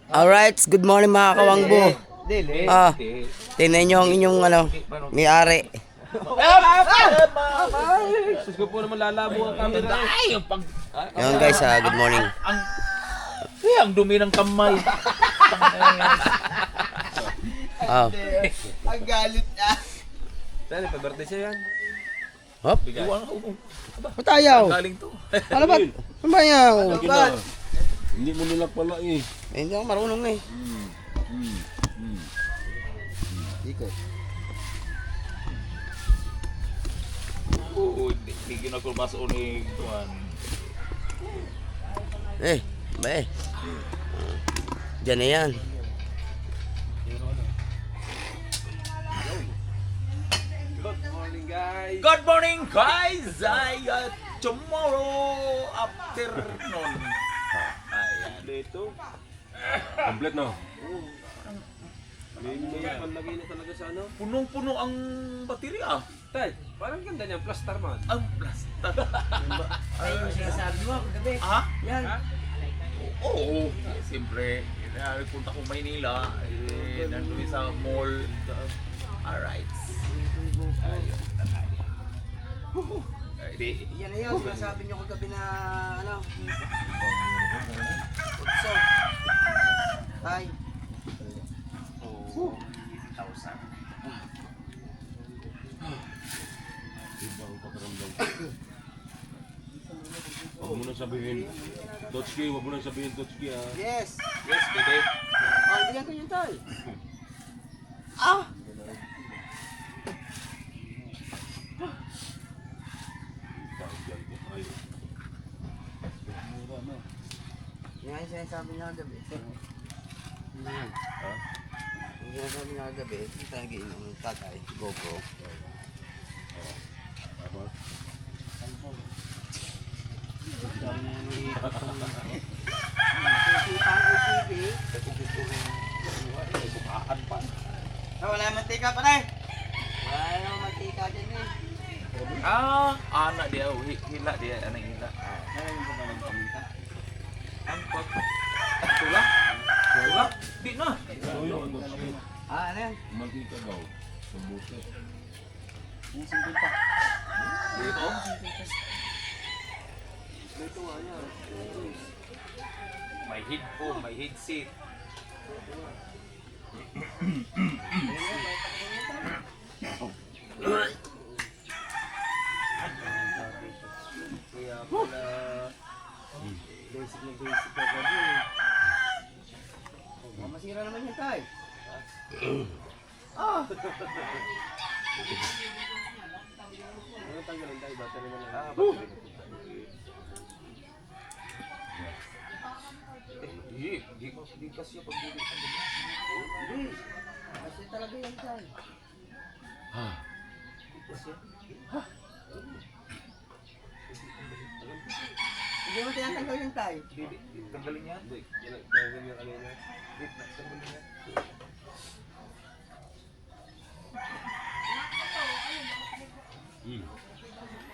Alright, good morning mga kawangbo. Tingnan nyo ang inyong may-ari. Sus ko po naman lalabo ang camera. Yan guys, good morning. Ang dumi ng kamay. Ang galit niya. Dali, pa-birthday siya yan. Hop. Patayaw. Galing to. Ano ba? Ano ba yan? Hindi mo nila pala eh. Hindi ako marunong eh. Ikot. Hindi ginagulbasa ni Juan. Ba eh. Diyan na yan. Good morning guys! Tomorrow afternoon. Ayan. Dito. Complete na. Panlagay na talaga sa ano? Punong-puno ang baterya. Tay, parang ganda niyan, plaster man. Ang plaster. Ay, yung sinasabi mo kagabi. Ha? Yan. Oo. Siyempre, punta ko Maynila. Nandun sa mall. Alright. Ayun. Yan na yun, sinasabi nyo kagabi na utso. Tay. Oo. 1,000. Huwag mo na sabihin. Totski, huwag mo na sabihin Totski ah. Yes. Yes, baby. Bigyan ko yun tay. Yan yung sinasabi niya kagabi. Yan. Yung sinasabi niya kagabi, talaga yung tatay, GoPro. Wala mantika pa na eh. Wala namang mantika dyan eh. Anak dia, hila dia, anak hila. Ang pag... Tulak? Tulak? Di na. Ano yan? Mantika daw. Sambusa. Yung singgita. Dito? Dito nga yan. May headphone, may headset. Kaya pala basic na gabi. Masira naman yan tay. Ano tanggalin tayo? Battery na lang. Di kasi pag Hindi. Kasi talaga yan tay. Hindi mo tinatanggal yung tay. Tanggalin yan? Gagawin yung kanina. Tanggalin yan.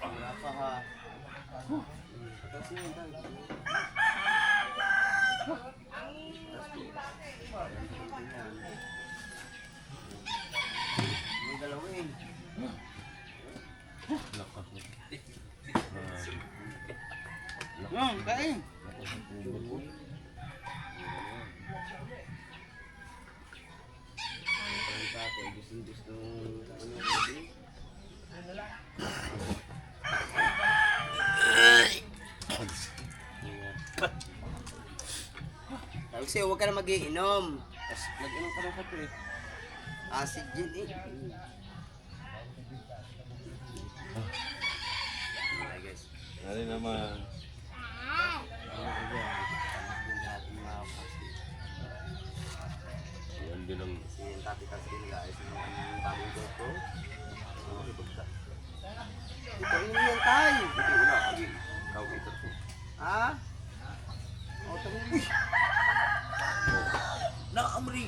Wala pa ha. Kasi yun tay. May galawin. Lakas mo. Kain. Gusto kasi huwag ka na mag-iinom. Tapos mag-inom ka ng kape. Acid gin eh. Okay guys. Ano naman. Yan din ang... Si Tati kasi guys. Yung bagong GoPro. Ito yan tayo. Ito wala. Ikaw ito po. Ha? O, tumuli. Amri,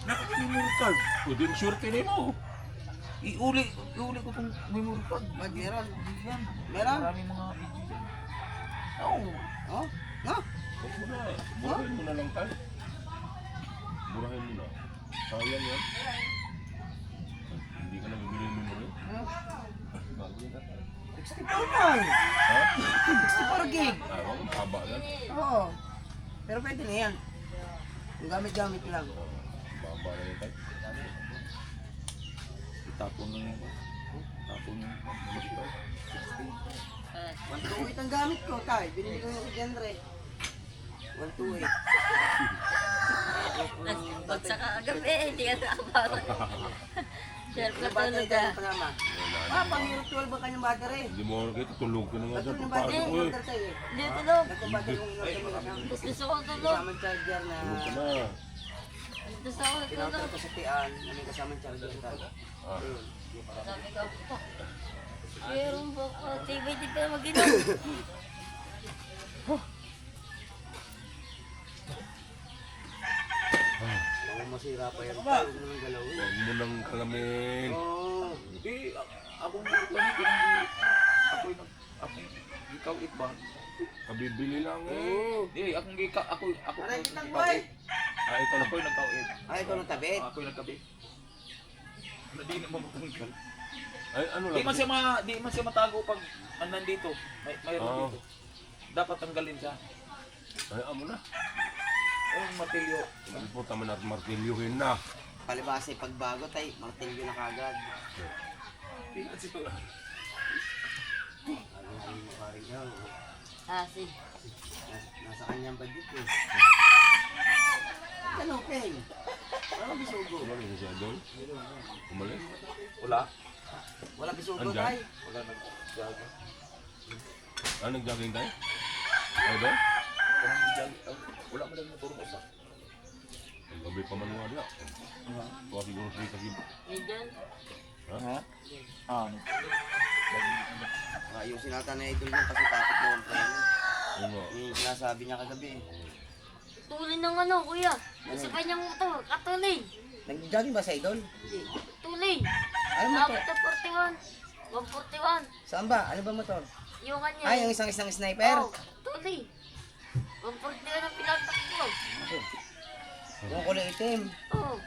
memory card. O din surte din mo. Iuli ko itong memory card. Meron. Yan. Meron? Maraming mga video dyan. Oo. Oh? Ha? Huwag mo na. Bukuin mo na lang tayo. Burahin mo na. Sayang yan. Hindi ka na bibili mo eh. Bago yan. 64 lang. Ha? 64 gig. Ay, wag ang haba yan. Oo. Pero pwede na yan. Yung gamit-gamit lang. Baba na yan tayo. Itapon na yun. Tapon na yun. 128 ang gamit ko, tay. Binili ko yung kay Genre. 128. Bagsak ka agabi, hindi ka nakabawal. Sir, Yung battery patulog ka. dyan pa naman. Pang Euro 12 ang kanyang battery. Hindi mo kita tulog ka na nga Battery dyan. ng Papasok battery ko yung eh. order tayo eh. Hindi tulog. Nagpabattery yung order mo kasama. Gusto ko tulog. Kasamang charger na Tulog ka na. Gusto ko pinautar tulog. ko sa tian na may kasamang charger tayo. Ah. Ayun. Sabi ko po. Meron po ko. Tibay di pa mag-inom. Baka masira pa yan. Huwag naman galawin. Huwag mo nang kalamin. Oo. Hindi, akong ikaw it ba? Kabibili lang eh. Oo. Hindi, ako Aray, kitang boy! Ah, ikaw na po yung nagkauit. Ay, ito ng tabit. Ako yung nagkabi. Hindi na mamutunggal. Ay, ano lang. Di man siya matago pag nandito. Mayroon Oo. dito. Dapat tanggalin siya. Ay, amo na. Yung matilyo. Ang puta man at martilyuhin na. Palibasa yung pagbago tayo, martilyo na kagad. Hindi kasi ito. Ano mo pa rin yan? Asin. Nasa kanyang budget eh. Ano, Peng? Wala bisugo. Wala rin siya doon. Umalis. Wala. Wala bisugo Andyan? tayo. Wala nag-jaga. Ah, nag-jogging tayo? Ay ba? Wala mo lang naturo isa. Ang gabi pa man nga diya. Kuha siguro siya kasi. Yan dyan. Ha? Ah, Ayusin nata na idol yung kasi tapit na yung preno. Ayun mo. Yung sinasabi niya kagabi eh. Tulin ng ano, kuya. Sa kanyang motor. Katulin. Nag-jogging ba sa idol? Tulin. Ano motor? Dapat na 41. 141. Saan ba? Ano ba motor? Yung kanya. Ay, yung isang sniper? Oh, tulin. 141 ang pinatak ko. Yung kulay itim. Oh,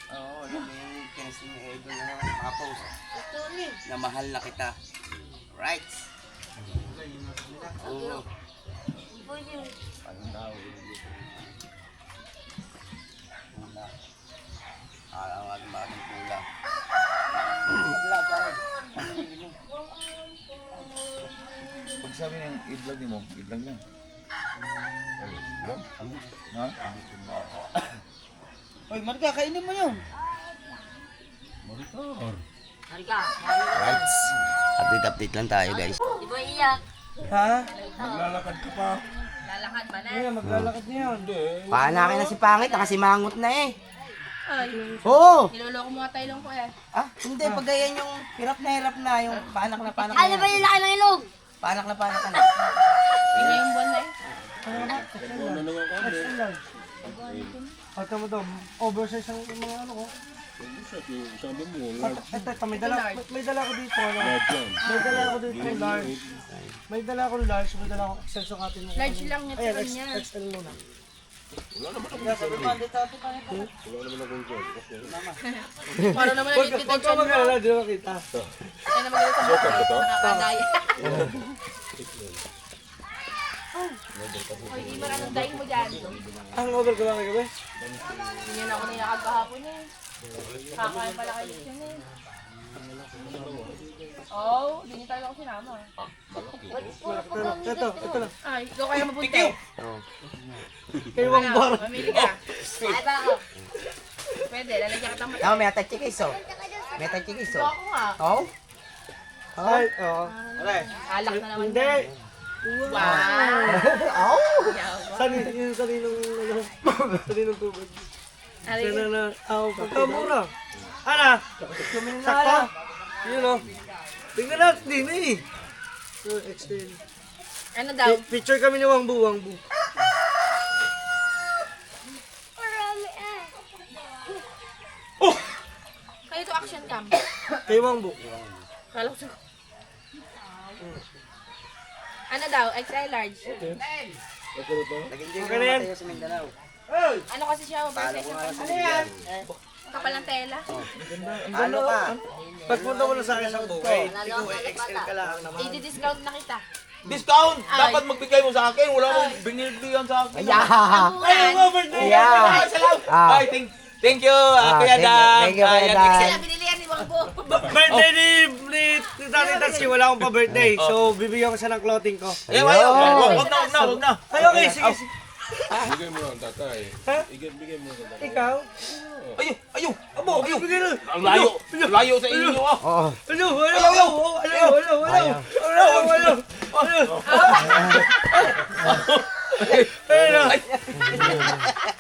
Oo, alam mo yung kinis ni idol na nakapost. tulin. Na mahal na kita. Right. Oo. Ibo yun. Pula. Ang ating pula. Pula pa rin. Pag sabi ng i-vlog mo, i-vlog lang. Ha? Uy, Marga, kainin mo yun. Maritar. Harika. Right. Update lang tayo guys. Di ba iyak? Ha? Maglalakad ka pa. Lalakad ba na? Maglalakad na yun. Hindi. Paanakin na si Pangit, nakasimangot na eh. Ay, Oo! niloloko mo nga tayo lang po eh. Ah, hindi, pag ganyan yung hirap na yung panak na Ano ba na. yung laki ng ilog? Panak na ka na. Yun na yung buwan na eh. Ano na nga kami? At mo daw, oversize ang mga ano ko. Sabi mo, Ito, may dala ko dito. Ano? large yan. May dala ko dito large. May dala ko large, may dala ko XL so copy mo. Large lang niya Ayan, pero niya. XL muna. Wala naman akong concern. Okay. Para naman Huwag ang ka detention mo. magkalala, di ba kita? Ay naman ganito mo. Nakakadaya. Hoy, di maraming daing mo dyan. Ang over ko lang gabi. Hindi yan ako niyakag kahapon eh. Kakain pala kayo yun eh. Oh, hindi niyo talaga ako sinama. Ito lang. Ay, ikaw kaya mapunta eh. Kay Wang Bar. Mamili ka. Ay ba ako? Pwede, lalagyan ka tama. Tama, may atachikis oh. May atachikis Ito ako nga. Oh? Ay, oo. Alak na naman. Hindi. Wow. Oh? Yung saninong tubig. Sana na, pagkamura. Ana? Sakto? Yun o. Tingnan natin din eh. So, extend. Ano daw? Picture kami ni Wang Bu. Kayo to action cam. Kay Wang Bu. Kala ko sa... Ano daw? XL large. Nag-enjoy Okay na yan. tayo sa Mindanao. Ano kasi siya, oversize na pants. Ano yan? Kapal ng tela. Ano ka? Pagpunta mo na sa akin sa buhay. Ikaw XL ka lang. I-discount na kita. Discount! Ay. Dapat magbigay mo sa akin. Wala mong binilihan sa akin. Ayaw nga, birthday! Ay, salamat! Ay, thank you, Kuya Dan. Thank you, Kuya Ayan, Dan. Sila, binili yan ni Wangbo. Birthday ni Tati Tatsi, wala akong pa-birthday. So, bibigyan ko siya ng clothing ko. Ayaw, ayaw. Wag na. Ay, okay, sige, sige. Bigay mo lang, tatay. Ha? Bigay mo lang, tatay. Ikaw? Ayaw. Abo, ayaw. Bigyan na. Ang layo sa inyo, ah. Oo.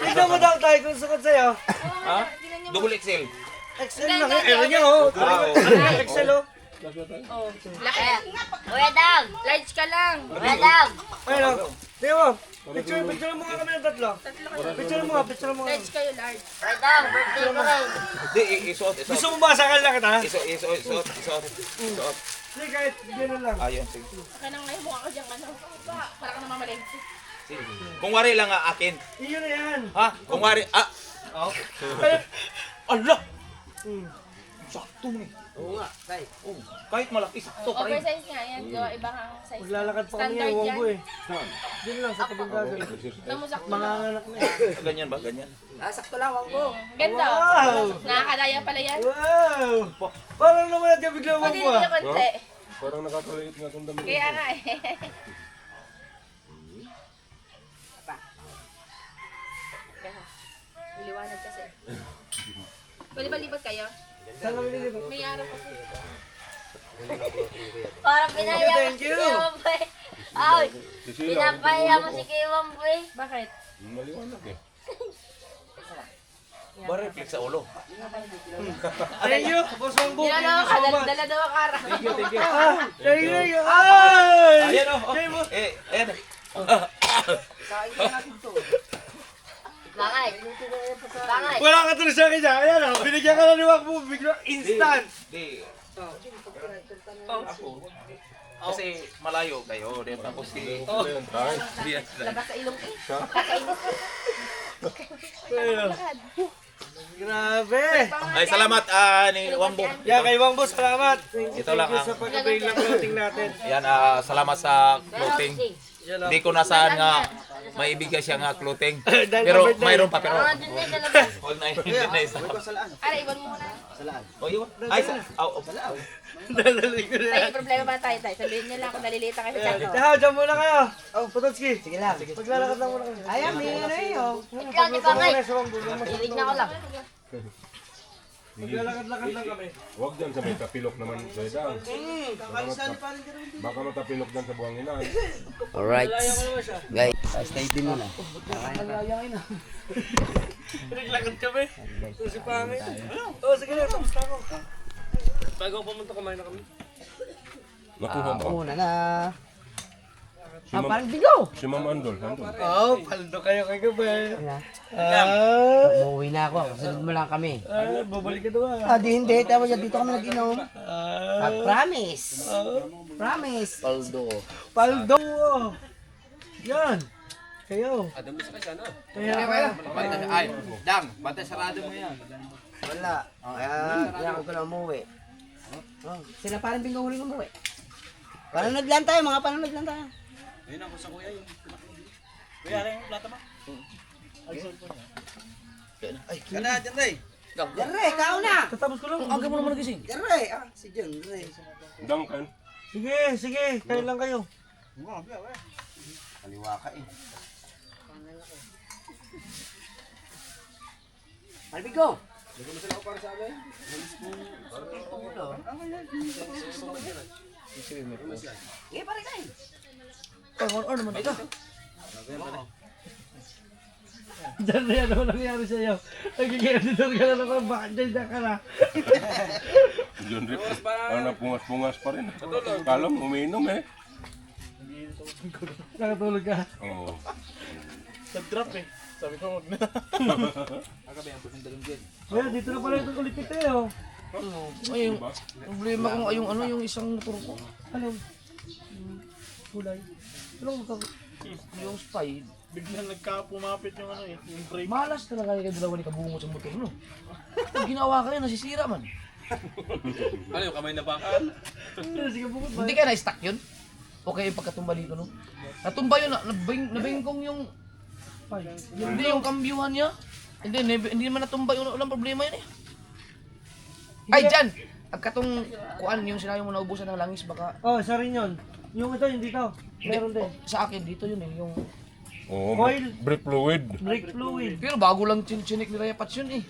Tignan mo daw tayo kung sukat sa'yo. Ha? Double XL. XL lang. Ewan niya, oh. XL, oh. Laki. Kuya Dag! Large ka lang. Kuya Dag! Ayun, oh. Tingnan mo. Picture mo nga kami ng tatlo. Picture mo nga. Large kayo, large. Kuya Dag, birthday ko rin. Hindi, isuot. Gusto mo ba sakal lang kita? Isuot. Hindi, kahit gano'n lang. Ayun, sige. Saka nang ngayon mukha ka dyan, ano. Para ka namamalay. Kung wari lang akin. Iyon na yan. Ha? Kung wari, ala! Sakto mo eh. Oo nga, tay. Oh, kahit malaki, sakto pa rin. Oversize nga yan. Gawa ibang ang size. Maglalakad pa kami Standard ngayon, Wongbo yan. eh. Diyan lang sa tabing dagat. Namusak mo. Mga anak na eh. Ganyan ba? Ganyan. Sakto lang, wag ko. Ganda. Wow! Nakakadaya pala yan. Wow! Parang naman natin biglang Pwede Wongbo nila ah. konti. Parang nakakaliit nga itong damit. Kaya nga eh. Liwanag kasi. Pwede ba lipat kayo? Saan kami nilito? May araw kasi. Parang pinaya mo Thank si you. Kiwamboy. Ay, pinapaya mo si Kiwamboy. Bakit? Maliwanag eh. Ba reflex sa ulo? Thank you, Boss Wongbo. Dinalawa ka, dala daw ang araw. Thank you. Ay! Ayan o. Ayan. Bakit? Bakit? Wala ka tuloy sa akin siya. Ayan o, binigyan ka na ni Wongbo. Biglang instant. Di. Ako. Kasi malayo kayo. Then tapos si... Labas sa ilong eh. Kakainis. Ayun. Grabe. Ay, salamat ni Wambo. Yan, kay Wongbo, salamat. Ito lang Thank you ang... sa pag-avail ng clothing natin. Yan, salamat sa clothing. Yan o. Hindi ko nasaan nga maibigay siya nga clothing. Dahil Pero birthday. mayroon pa pero... Mga dun din sa labas. Huwag na hindi na isa. Ara, iwan mo muna. O yun. Ay, Dalalig ko na. Tayo, problema ba tayo? Sabihin niyo lang kung nalilita kayo sa chat. Tayo, dyan muna kayo. Oh, Pototski. Sige lang. Maglalakad lang muna kayo. Ayan, may ano yun, oh. Ikaw, di ba ngay? Sa Wongbo, Ilig na ko lang. maglalakad-lakad lang kami. Huwag dyan sa may tapilok naman. Kuya Dan. Baka matapilok dyan sa buhanginan. Alright. Kaya ko naman siya. Guys, stay din muna. Naglakad kami. So si Pangit. Oh, sige na, tapos na ako. Bago ako pumunta, kumain na kami. Nakuha ba? Una na. Si Ma'am- Parang bigo. Si Ma'am Andol. Andol. Oh, paldo kayo kay gabi. Umuwi na ako. Kasunod mo lang kami. Babalik ka doon. Di hindi. Tama dyan. Dito kami nag-inom. Promise. Promise. Paldo. Yan. Kayo. Kaya Ay, Dang, bantay sarado mo yan. Wala. Kaya ko na umuwi. Oh, sila parang bingo huling umuwi. Panunod lang tayo, mga panunod lang tayo. Yan re, kao na! tatapos ko lang. Aga mo naman nagising. Yan re, si John re. Duncan. Sige, sige. Kayo lang kayo. Kaliwa ka eh. Albigo! Sige, pare kain. Ano naman ito? Diyan na yan, ano nangyari sa'yo? Nagkikita ka na naman, bakit dyan ka na? John Rip. Ano, pungas-pungas pa rin. Kala mo, umiinom eh. Nakatulog ka. Oo. Nag-drop eh. Sabi ko, wag na. Well, dito na pala itong ulit ito eh. Oh. Ay, yung problema ko yung ano, yung isang motor ko. Ano? Kulay. Anong magkakaroon? Yung spy, Biglang nagka-pumapit yung ano eh, yung brake. Malas talaga kayo dalawa ni kabungot sa motor, no? Pag ginawa kayo, nasisira man. Ano yung kamay na bakal? Hindi kaya na-stuck yun? Okay yung pagkatumba dito, no? Natumba yun, nabingkong yung... Hindi yung kambyuhan niya. Hindi naman natumba yun, walang problema yun eh. Ay, dyan! Agkatong kuan yung sinabi mo naubusan ng langis, baka... Oh, isa rin yun. Yung ito, yung dito. Meron din. Sa akin, dito yun eh, yung... Oo, Oil. brake fluid. Brake fluid. Pero bago lang chinik ni Raya Pats yun eh.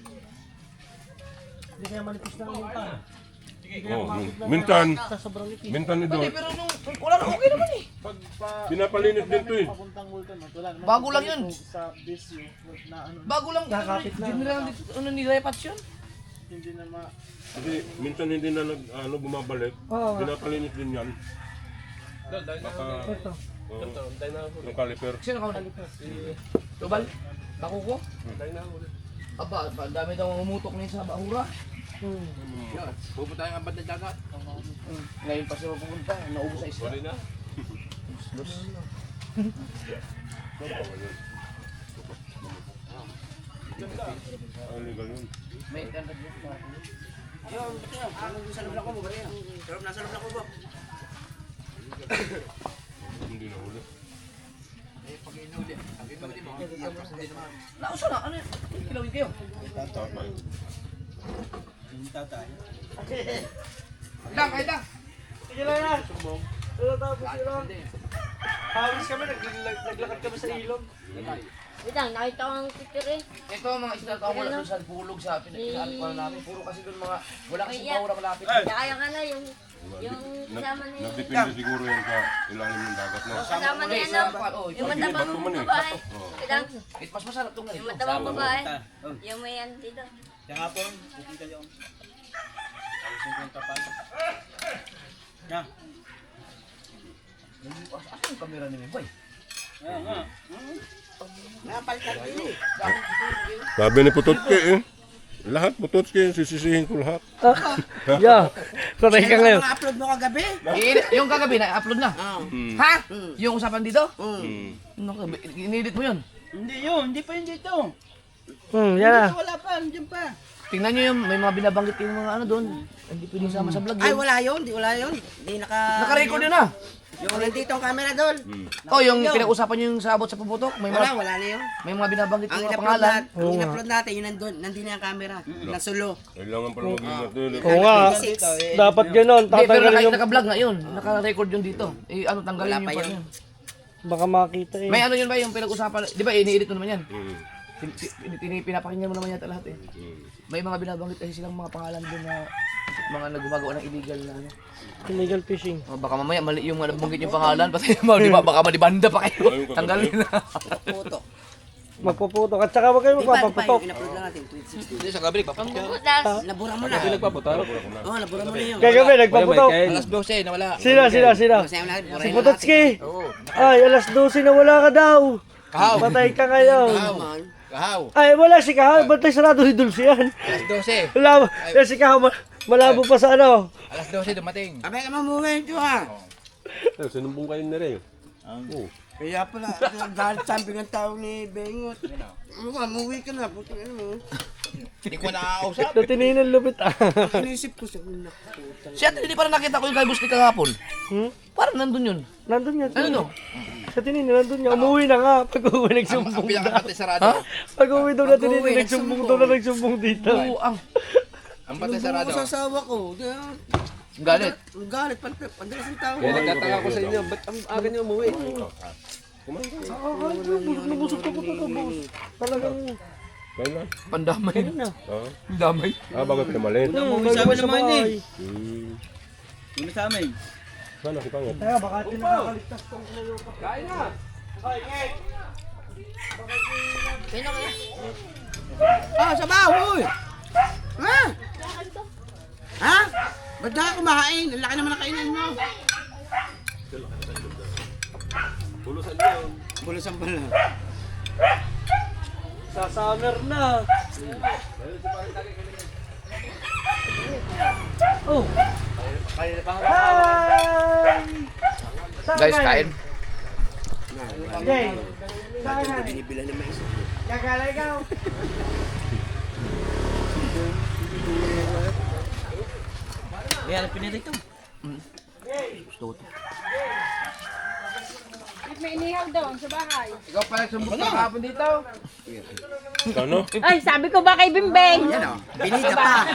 Hindi kaya manipis lang yung tan. Oo, minsan, Sa sobrang nipis. minsan ito, Pwede, pero nung wala na okay naman eh. pinapalinis din ito eh. Papuntang Vulcan, wala naman. Bago lang yun. Sa bisyo, na ano, Bago lang. Kakapit na. Hindi lang dito, ano ni Raya Pats yun. hindi na ma... Kasi minsan hindi na bumabalik, Oo. pinapalinis din yan. Baka, Ito. yung caliper. Sino ka ulit? Tubal? Bako ko? Aba, ang dami daw umutok na sa bahura. Yun, pupunta yung abad ng dagat. Ngayon pa siya pupunta, naubos sa isla. na. Los. Ah, legal yun. May tanda dito. Yun, buti yun. Ano yung sa loob na ko mo, bari yun. Pero nasa loob na ko ba? Hindi na huli. Eh, pag inuli, ang iba din mo, hindi naman. Nauso na, ano yun? Kilawin kayo. Tatay. Lang, kahit lang. Sige lang yan. Pero tapos yun. Hawis kami, naglakad kami sa ilog. Bidang, nakita ko ang picture eh. Ito ang mga isla tao wala doon sa bulog sa pinagkakalit namin. Puro kasi doon mga, wala kasi bahura malapit. Kaya ka na yung kasama niya. Nagdepende siguro yan sa ilalim ng dagat na. Kasama niya ano, yung matabang babae. Bidang, Mas masarap itong yung ganito. matabang babae. Yung may ano dito. Kaya nga po, pupunta yung... Ayos yung kwenta pa. Na. Asan yung kamera ni Miboy? Ayan nga. Napalitan din eh. Sabi ni Putotke eh. Lahat Putotke, sisisihin ko lahat. Yeah. Sanay ka ngayon. upload mo kagabi? Yung kagabi na upload na. Ha? Yung usapan dito? Naku, inedit mo yun. Hindi yun, hindi pa yun dito. Yan na. Wala pa, nandiyan pa. Tingnan nyo yung may mga binabanggit yung mga ano doon. Hindi pwedeng sama sa vlog Ay, yun. wala yun, wala yun. Hindi Naka-record yun ah. Yung nandito ang camera doon. Oh, yung pinag-usapan nyo yung sa abot sa puputok. Wala na yun. May mga binabanggit Ang yung mga in-upload pangalan. natin, ang in-upload natin, yun nandun na yung camera. Nasulo. Kailangan pala mag-ingat doon. Oo nga. Dapat ganon. Hindi, pero Tatanggalin yung... naka-vlog nga yun. Naka-record yun dito. Eh, ano, tanggalin Wala yung pa part yun. yun. Baka makita eh. May ano yun ba yung pinag-usapan? Di ba, ini-edit mo naman yan? Pinapakinggan mo naman yata lahat eh. May mga binabanggit kasi silang mga pangalan doon na mga nagumagawa ng illegal na ano. Illegal fishing. Oh, baka mamaya mali yung nabanggit yung pangalan, pati di ba baka malibanda pa kayo. Tanggalin na. Photo. Magpuputok. At saka wag kayo magpapaputok. In-upload lang natin, 2016. Hindi sa gabi, Ang papakya. butas. Labura mo na. Oo, labura mo na yun. Kagabi, nagpaputok. Alas 12, nawala. Sila. Masaya mo na, labura Si mo na. Pototski. Ay, alas 12 na wala ka daw. Kahaw. Patay ka ngayon. Man. Kahaw. Ay, wala si Kahaw. Ba't tayo sarado si Dulce yan? Alas 12. Wala. Yan si Kahaw. Malabo pa sa ano. Alas 12 dumating. Abay ka mamuwi ito ha. Sinumbong kayo na rin. Kaya pala, dahil sabi ng tao ni Bengot. Ano ka, mamuwi ka na, puto ano mo. Hindi ko nakakausap. Natininan lupit ah. Inisip ko sa una. Si Ate, hindi parang nakita ko yung kay Gusti kahapon. Parang nandun yun. Nandun yan. Ano no? Sa tininan, nandun niya. Umuwi na nga. Pag-uwi nagsumbong na. sarado. Pag-uwi daw na tininan, Pag-uwi, nagsumbong nagsumbong. daw na nagsumbong dito. Oo, ang patay sarado. Sa asawa ko. Galit. Galit, pandalas ng tao. Kaya nagtataka ko sa inyo, ba't ang aga niyo umuwi? Nabusog ko po ito, boss. Talagang... Kailan? Pandamay. na. Ah, Pandamay. bakit pinamalit? Bago sa bahay. Hindi sa amin. Sana si Pangit. Kaya baka ito nakakaligtas tong layo pa. Kain na! Sino kaya? Ah, sa bahoy! Ha? Ha? Ba't na ka kumahain? Ang laki naman ng kainan mo. Bulusan niyo. Bulusan pala. Sa summer na. Oh. Hi! Guys, kain. Okay. Dati binibilan ng mais. Kaya pinili ito. Gusto ko ito. May inihaw doon sa bahay. Ikaw pala sumbok ka kahapon dito. Ano? Ay, sabi ko ba kay Bimbeng? Yan o, binida pa.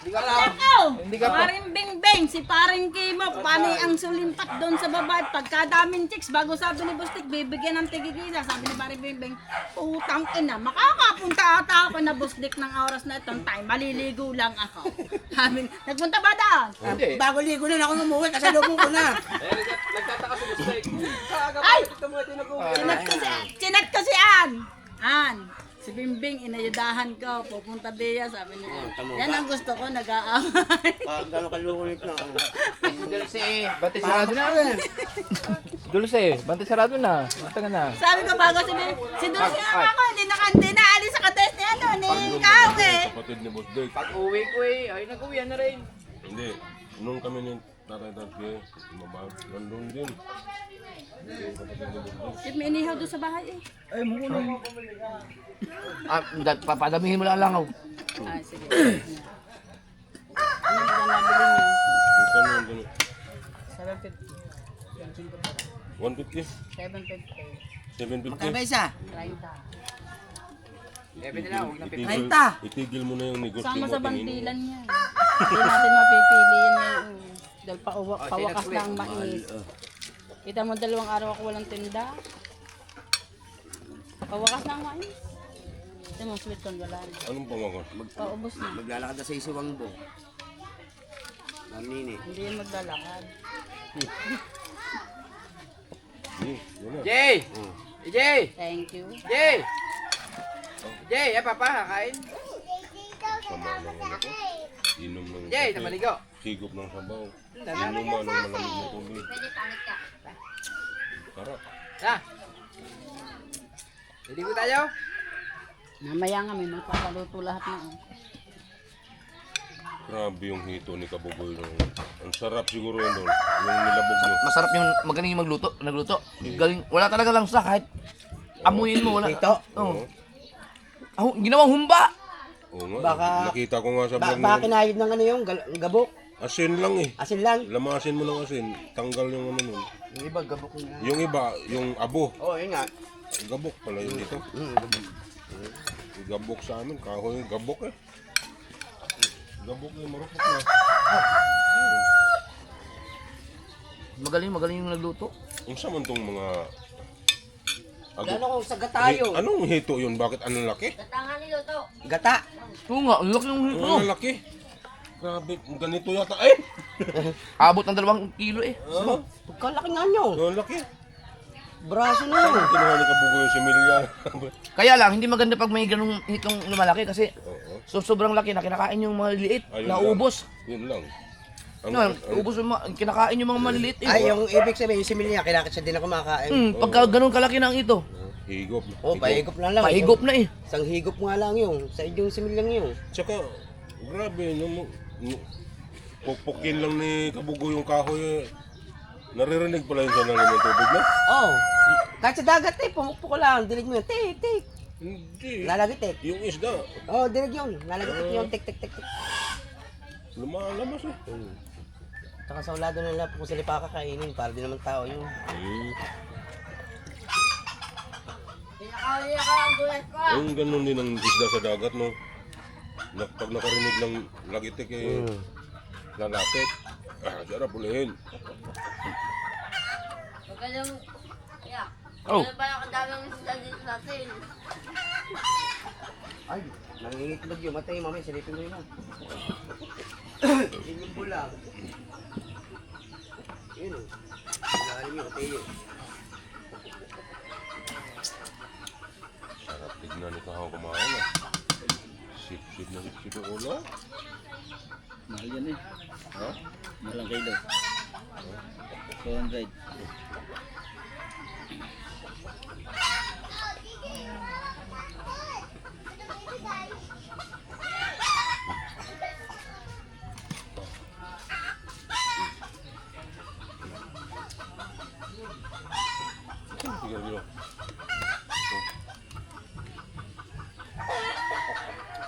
Hindi ka pa. Paring Bingbing, si paring Kimo, panay ang sulimpat doon sa babae. Pagkadaming chicks, bago sabi ni Bustik, bibigyan ng tigigisa. Sabi ni paring Bingbing, utang ina, makakapunta ata ako na Bustik ng oras na itong time. Maliligo lang ako. Sabi, nagpunta ba doon? Bago ligo na ako umuwi, kasi lubong ko na. Nagtataka si Bustek. Kaaga Ay! pa ito mga tinugugan. Chinat ko si An, si Bimbing, inayudahan ko, pupunta Bea, sabi niya. Yan ang gusto ko, nag-aaway. Gano'n kalukulit na ako. Dulce, bante sarado na. Dulce, bante sarado na. Basta na. Sabi ko bago si Dulce nga ako, hindi na alis sa kates ni ano, ni Kawe. Kapatid ni Boss Dick. Pag uwi ko ay nag-uwian na rin. Hindi. Nung kami ni Tatay Tatke, mabag, nandun din. Yung kapatid ni Boss Dick. May inihaw doon sa bahay eh. Papadamihin mo lang langaw. Ah, sige. Ano ba nabili niyo? Yung kano yung gano'n. 750. 150? 750. 750? Kaya isa? 30. Itigil, itigil mo na yung negosyo Sama mo. sa tingin mo. bantilan niya. Hindi natin mapipili yan ngayon. Dahil pawakas na ang mais. Kita mo 2 araw ako walang tinda. Pawakas na ang mais. Ito mo, sweet corn, wala rin. Anong pamakas? Paubos na. Maglalakad na sa isiwang bo. Namin eh. Hindi yan maglalakad. Wala. Jay! Jay! Thank you. Jay! Jay, papa, kakain. Sama ng ano ko. Inom ng Jay, kape. namaligo. Higop ng sabaw. Inuman ng malamig na tubig. Sarap. Na. Hindi ko tayo. Mamaya nga may magpapaluto lahat na. Oh. Grabe yung hito ni Kabugoy. Ang sarap siguro yun doon. Yung nilabog nyo. Masarap yung magaling yung nagluto. Galing, wala talaga lang sa kahit amuyin mo, wala. Ito? Oo. Ginawang humba. Oo nga. Baka- Nakita ko nga sa vlog Baka na kinayod ng ano yung gabok. asin lang eh. Asin lang. Lamasin mo ng asin. Tanggal yung ano nun. Yung iba, gabok na. Yung iba, yung abo. Oo, yun nga. Gabok pala yun dito. Gabok. Yung gabok sa amin. Kahoy yung gabok eh. Gabok yung marupok na. Magaling yung nagluto. Yung sa man tong mga... Gano'n kung sa gatayo. Anong hito yun? Bakit anong laki? Katangan nilo to. Gata. Oo nga, ang laki yung hito. Anong laki? Grabe, ganito yata. Ay! Abot ng 2 kilo eh. Pagkalaki nga nyo. Anong laki? Braso na yun. Kinuha ni Kabugoy yung similya. Kaya lang, hindi maganda pag may ganung hitong lumalaki kasi Oo. sobrang laki na kinakain yung mga liliit, Ayun naubos. Yun lang. No, ubos yung kinakain yung mga maliliit eh. Ay, yung ibig sabihin, yung similya, kinakit din ako kumakain. Pagka ganun kalaki na ang ito, Higop. Oo, pahigop na lang. pahigop na eh. Isang higop nga lang yung, sa yung similyang yung. Tsaka, grabe, pukpukin lang ni Kabugoy yung kahoy. Naririnig pala yung sanali ng tubig na? Oo. Kahit sa dagat eh, pumukpok ko lang, dinig mo yun, tik, tik. Hindi. Lalagitik. Yung isda, Oo, dinig yun. Lalagitik yun, tik, tik, tik, tik. lumalabas eh. Tsaka sa ulado na lang kung sila pa kakainin, para din naman tao yun. Pinakawali ako ang gulat ko. Yung ganun din ang isda sa dagat, no? Pag nakarinig ng lagitik eh, lalapit. Sarap ulihin. Huwag ka lang, yeah. Oh. Ano ba yung kadamang isda dito natin? Ay, nangingitlog yun. Matay, mamay, silipin mo yun. Yun yung bulag. Yun o. Lalim yun, matay yun. Sarap tignan ni Kahaw kumain ah. Sip-sip na sip-sip ang ulo. Mahal yan eh. Ha? Mahal ang kilo. 200. Tignan nyo.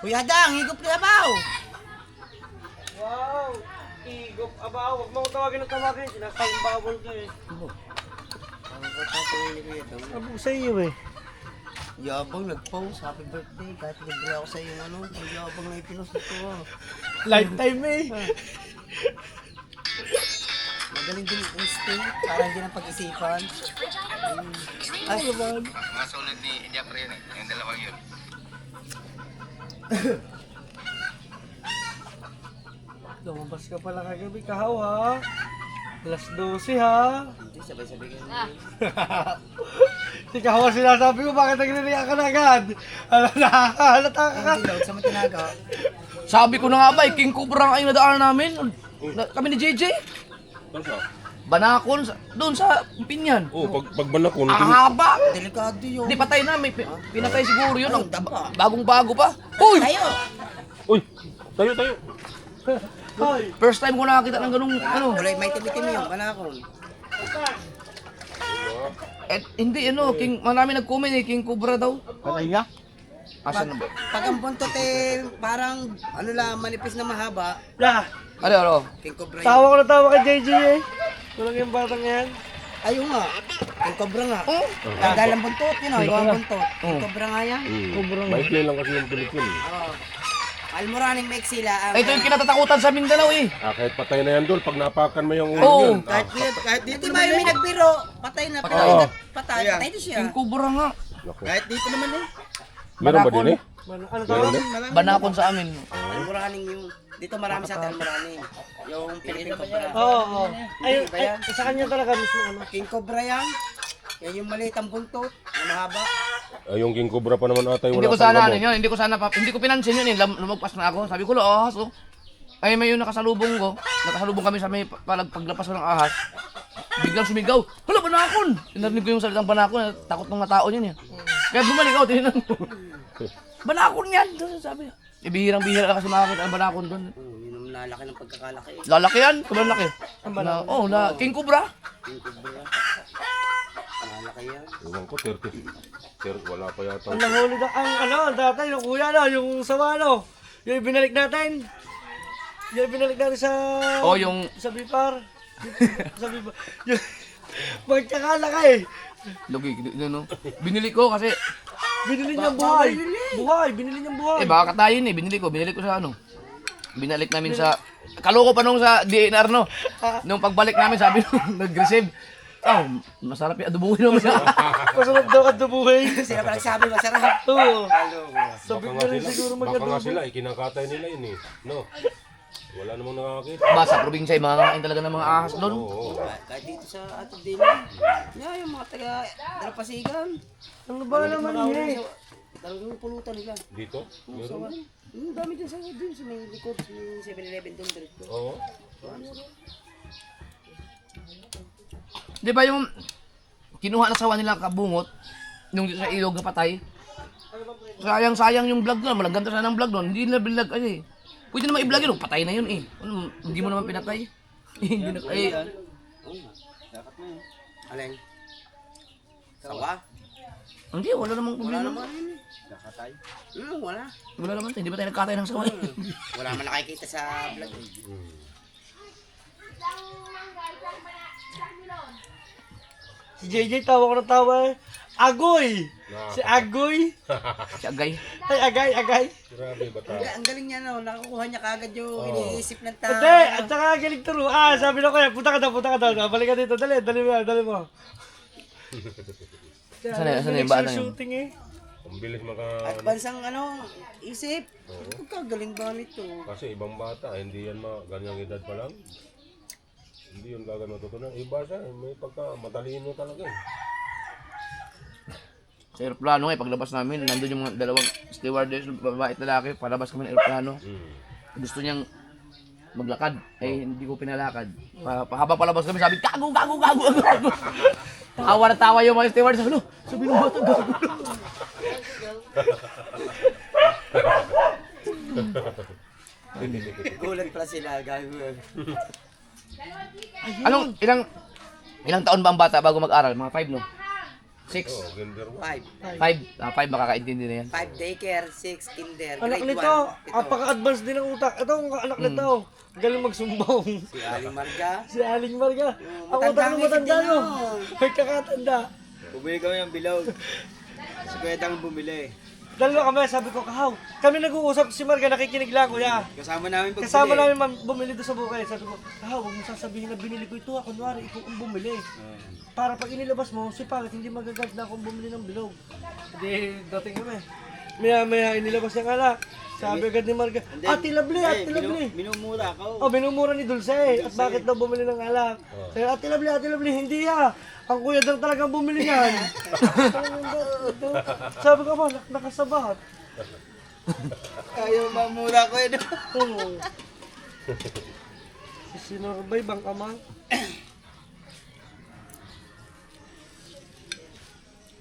Kuya Dang, higop na baw! Wow! Igop, abaw. Huwag mo ko tawagin ng tawagin. Sinasayang bawal ka eh. Ang katapos ni Kuya Dang. Abog sa iyo eh. Yabang nag-post, happy birthday. Kahit libre ako sa yung ano, ang yabang na ipinost ito. Lifetime eh. Magaling din yung instinct, para hindi na pag-isipan. Ay, naman. Masunod ni Jeffrey yun, yung dalawang yun. Lumabas ka pala kagabi, kahaw ha. Alas 12 ha. Hindi, sabay-sabay kayo. Si kahaw sinasabi ko, bakit nagliliya ka na agad? Halata ka ka. Hindi daw, sa matinaga. Sabi ko na nga ba, King Cobra ang nadaanan namin. Kami ni JJ. Saan siya? Banakon, doon sa Pinyan. Oh, pag banakon, Ang haba. Delikado yun. Hindi patay na, may pinatay siguro yun. Ay, Ang dapa. bagong-bago pa. Uy! Tayo! uy, tayo. First time ko nakakita ng ganung ano. Kulay may timitim yun, banakon. Hindi King, marami nag-comment eh, King Cobra daw. Patay nga? Asan na ba? Pag ang buntot eh, parang ano lang, manipis na mahaba, Yeah. Ano? King Cobra yun. Tawa ko na tawa kay JJ eh. Walang yung batang yan. Ayun nga, King Cobra nga. Oh, Dahil ang buntot, yun ang buntot. King Cobra nga yan. Maikli lang kasi yung Pilipin. Oo. Almoraning Mexila. ito yung kinatatakutan sa Mindanao eh. Kahit patay na yan doon, pag napakan mo yung ulo Oo. yun. Kahit dito ba yung may nagbiro, patay na, Oo. patay na siya. King Cobra nga. Naku. Kahit dito naman eh. Meron ba din eh? Ano Meron din? Banakon sa amin. Almoraning yung, dito marami sa atin Almoraning. Yung Philippine Cobra. Oo. Ayun, Ba yan? sa kanya talaga mismo ano. King Cobra yan. Yan yung maliit ang buntot, na mahaba. Ay, yung King Cobra pa naman ata yung Hindi ko wala sana pang ano yun, hindi ko pinansin yun eh. Lumagpas na ako. Sabi ko, ahas oh. Ay may yung nakasalubong ko. Nakasalubong kami sa may paglapas ko ng ahas. Biglang sumigaw, hala banakon! Narinig ko yung salitang banakon, takot ng mga tao yun eh. Kaya bumalik ako, tinignan ko. Banakon yan! Sabi. Bihirang-bihira kasi makakita ang banakon doon. Yun ang lalaki ng pagkakalaki. Lalaki yan, sobrang laki. King Cobra. King Cobra. Lalaki yan. Ewan ko, 30. Wala pa yata. Ang nahuli na, ang tatay, yung kuya yung sawa yung binalik natin. Yung binalik natin sa... Yung Sa Bipar. Sa Bipar. Yung... Magkakalaki. lugi, no? Binili ko kasi Binili niyang buhay. Buhay, binili niyang buhay. baka katayin eh, binili ko sa ano. Binalik namin sa kaloko pa nung sa DNR no. Nung pagbalik namin sabi nung nag-receive, masarap yung adobuhin naman siya. Masarap daw at buhay. Sila pa nagsabi, masarap. Oo. Baka Sabi ko nga rin sila, siguro baka nga mag-adobo. sila, kinakatay nila yun eh. No? Wala namang nakakita. Sa probinsya, mga kakain talaga ng mga ahas doon. Oo. Kahit dito sa atin din. Yeah, yung mga taga-Darapasigan. Ano ba naman eh? Talagang pulutan nila. Dito? Meron? Dami din sa may likod, sa 7-Eleven doon direct ko. Oo. Di ba yung kinuha na sawa nila kabungot, yung sa ilog na patay? Sayang yung vlog doon, malaganda sana ng vlog doon, hindi nila vlog kasi. Pwede naman i-vlog yun, patay na yun eh. Ano, hindi mo naman pinatay. Hindi na Dapat na yun. Alin? Sawa? Hindi, wala namang Wala problema. naman yun. Nakatay? Wala. Wala naman, hindi ba tayo nagkatay ng sawa? Wala man nakikita sa vlog. Si JJ tawa ko ng tawa eh. Agoy! Si Agoy! Si Agay. Ay, agay! Grabe ba tayo? Ang galing niya no, nakukuha niya kagad yung iniisip ng tao. Hindi! At saka galing turo. Sabi na ko eh, punta ka daw. Balik ka dito. Dali mo. Saan yung ba na yun? Shooting eh. Ang bilis At bansang isip. Kagaling ba nito? Kasi ibang bata, hindi yan ganyang edad pa lang. Hindi yun kagad matutunan. Iba siya, may pagka matalino talaga eh. Sa aeroplano paglabas namin, nandun yung mga dalawang stewardess, babae at lalaki, palabas kami ng aeroplano. Gusto niyang maglakad, hindi ko pinalakad. Habang palabas kami, sabi, gago! Tawa na tawa yung mga stewardess, sabi ng bata, gago. Gulat pala sila, gago. Ilang taon ba ang bata bago mag-aral? Mga 5, no? 6. Oo, gender 1. 5. 5. 5 makakaintindi na yan. 5 daycare, 6 kinder, Anak grade 1. nito, apaka-advance din ang utak. Ito ang anak nito. Galing magsumbong. Si Aling Marga. Si Aling Marga. Ang matanda utak ng nga matanda si no. Dino. May kakatanda. Bumili kami ng bilog. Si Kuwetang bumili. Dalawa kami, sabi ko, kahaw. Kami nag-uusap, si Marga nakikinig lang, kuya. Kasama namin pagbili. Kasama namin bumili doon sa bukay. Sabi ko, kahaw, huwag mo sasabihin na binili ko ito. Kunwari, ikaw ang bumili. Para pag inilabas mo, si Pangit hindi magagad na akong bumili ng bilog. Hindi, dating kami. Maya inilabas niya nga na. Sabi agad ni Marga, Ate Lovely. Minumura ako. Oh, binumura ni Dulce. At bakit daw bumili ng alak? Sabi, Ate Lovely, hindi ang kuya daw talagang bumili niyan. Sabi ko ba, nakasabat. Ayaw mamura ko yun. Oo. Sinurbay bang kamang?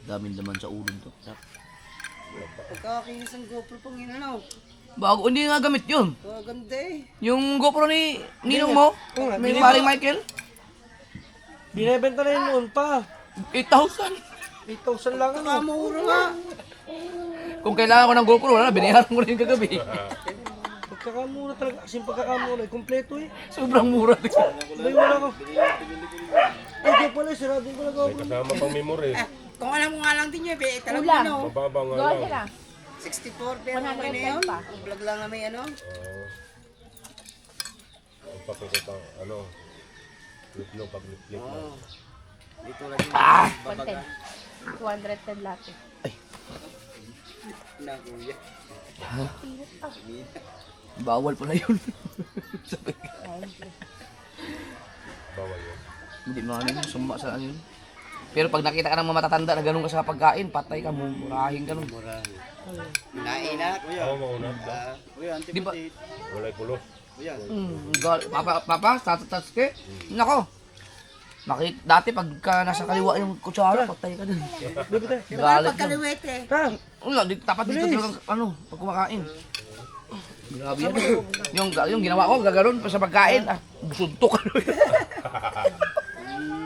Daming naman sa ulo to. Pagkakakinis ang GoPro pang inanaw. Bago, hindi nga gamit yun. Ganda eh. Yung GoPro ni Ninong mo, Oo nga, may paring Michael, Binibenta na yun noon pa. 8,000. 8,000 lang ano. Kamura nga. Kung kailangan ko ng GoPro, wala na, binayaran ko na yung kagabi. Pagkakamura talaga. Kasi pagkakamura, kompleto eh. Sobrang mura. May wala ko. Ay, di pala, siradin ko na May kasama pang memory. Kung alam mo nga lang din yun, talagang Ulam. ano. Mababa nga Go lang. sila. 64 pero okay na yun. 110 pa. Kung vlog lang na may ano. Papakot ang ano. Flip pag-flip mo. Oo. Dito lang yung babagan. 210 lahat eh. Na kuya. Bawal pala yun. Bawal yun. Hindi mo ano yun, summa sa ano yun. Pero pag nakita ka ng mga matatanda na ganun ka sa pagkain, patay ka, murahin ka nun. Nainak. Oo, mauna. Di ba? Walay pulo. Papa, tatatas ke? Nako. Dati pagka nasa kaliwa yung kutsara, patay ka dun. Galit ka. Kaliwete. Ha? Wala, tapat dito talagang ano, pag kumakain. Grabe yan. Yung ginawa ko, gaganon pa sa pagkain. Busuntok.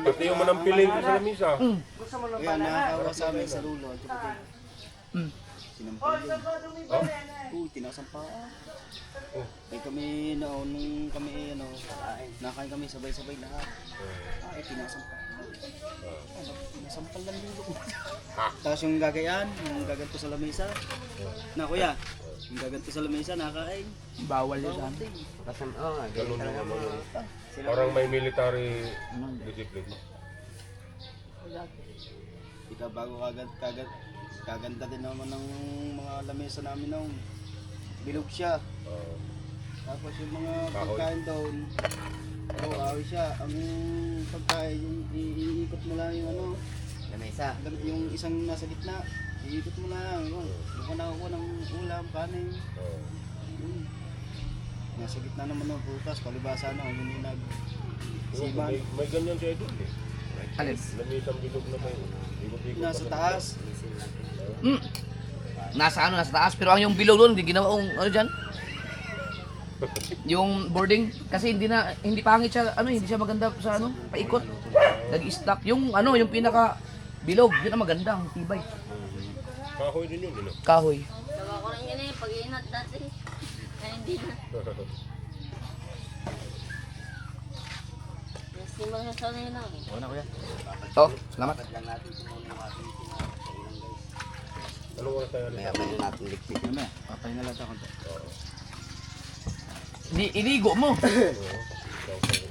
Pati yung manampiling ko sa lamisa. Kaya nakakawa sa amin sa lulo. Sinampal yun. Tinasampa. Eh kami noon, nung kami nakain kami sabay-sabay lahat. Ay, tinasampa. Tinasampal lang lulo. Tapos yung gagayaan, yung gaganto sa lamesa. Na kuya, yung gaganto sa lamesa, nakain. Bawal yun sa Ganun yung ano yung parang may military discipline. Ika bago kaganda din naman ng mga lamesa namin nung bilog siya. Tapos yung mga pagkain doon, awi siya. Ang pagkain, yung iikot mo lang yung ano, lamesa. Yung isang nasa gitna, iikot mo lang. Mukha ko ng ulam, kanin. Nasa gitna naman ng prutas, palibasa na, yun yung nag-siman. May ganyan siya doon eh. Alis. Lamisang bilog na may ikot-ikot. Nasa taas, Nasa taas. Pero ang yung below doon, hindi ginawa ano dyan. Yung boarding, kasi hindi pangit siya, hindi siya maganda sa paikot. Nag-stack. Yung yung pinaka bilog, yun ang maganda, ang tibay. Kahoy din yun, ano? Kahoy. Tawa ko lang yun eh, pag-iinat dati. Kaya hindi na. Simang na sana yun lang. Oo na kuya. To, salamat. Anong oras tayo alis? Kaya natin likpit. Papay na lang ako. Iligo mo.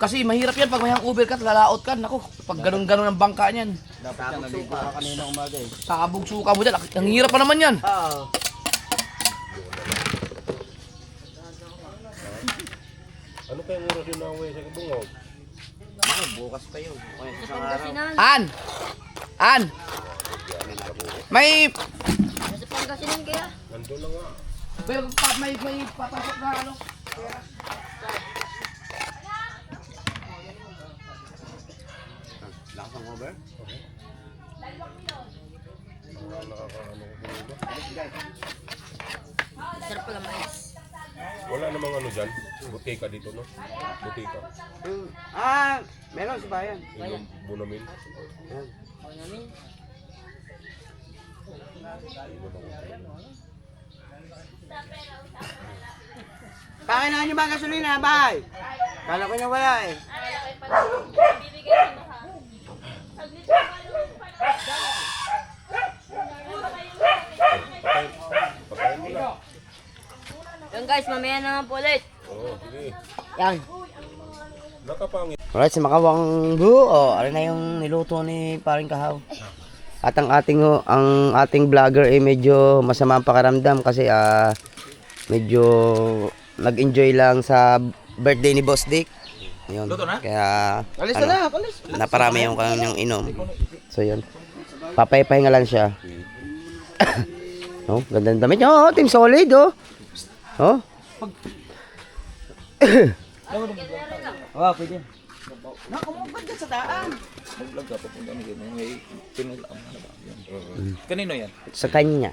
Kasi mahirap yan pag may hangover ka, lalaot ka. Naku, pag ganun-ganun ang bangka niyan. Dapat yan, naligo ka kanina umaga eh. Sabog suka mo dyan. Ang hirap pa naman yan. Ano kayang oras yung naway sa Ibungog? Bukas pa yun. Sa Pangasinan. An! May Sa Pangasinan kaya. Nandun na nga. may papasok na ano. Lakas ang over? Nakakaano ko kanina. Sarap pala mais. Wala namang ano dyan. Butika dito, no? Butika. Meron sa bayan. Yung Bunamin. Ako namin. Pakinahan niyo ba ang gasolina, bay? Kala ko na wala eh. Pakain mo na. Yan guys, mamaya na naman po ulit. Oo, sige. Yan. Nakapangit. Alright, sa makawang buo, ano na yung niluto ni Paring Kahaw. At ang ating vlogger ay medyo masama ang pakaramdam kasi medyo nag-enjoy lang sa birthday ni Boss Dick. Yun. Kaya naparami yung kanyang inom. So yun. Papay-pahinga lang siya. Oh, ganda ng damit niya. Oh, team solid oh. Oh. Oh, pwede. Nakumugad sa daan. Mag-vlog ka papunta mo dyan. May pinulaan na ba? Kanino yan? Sa kanya.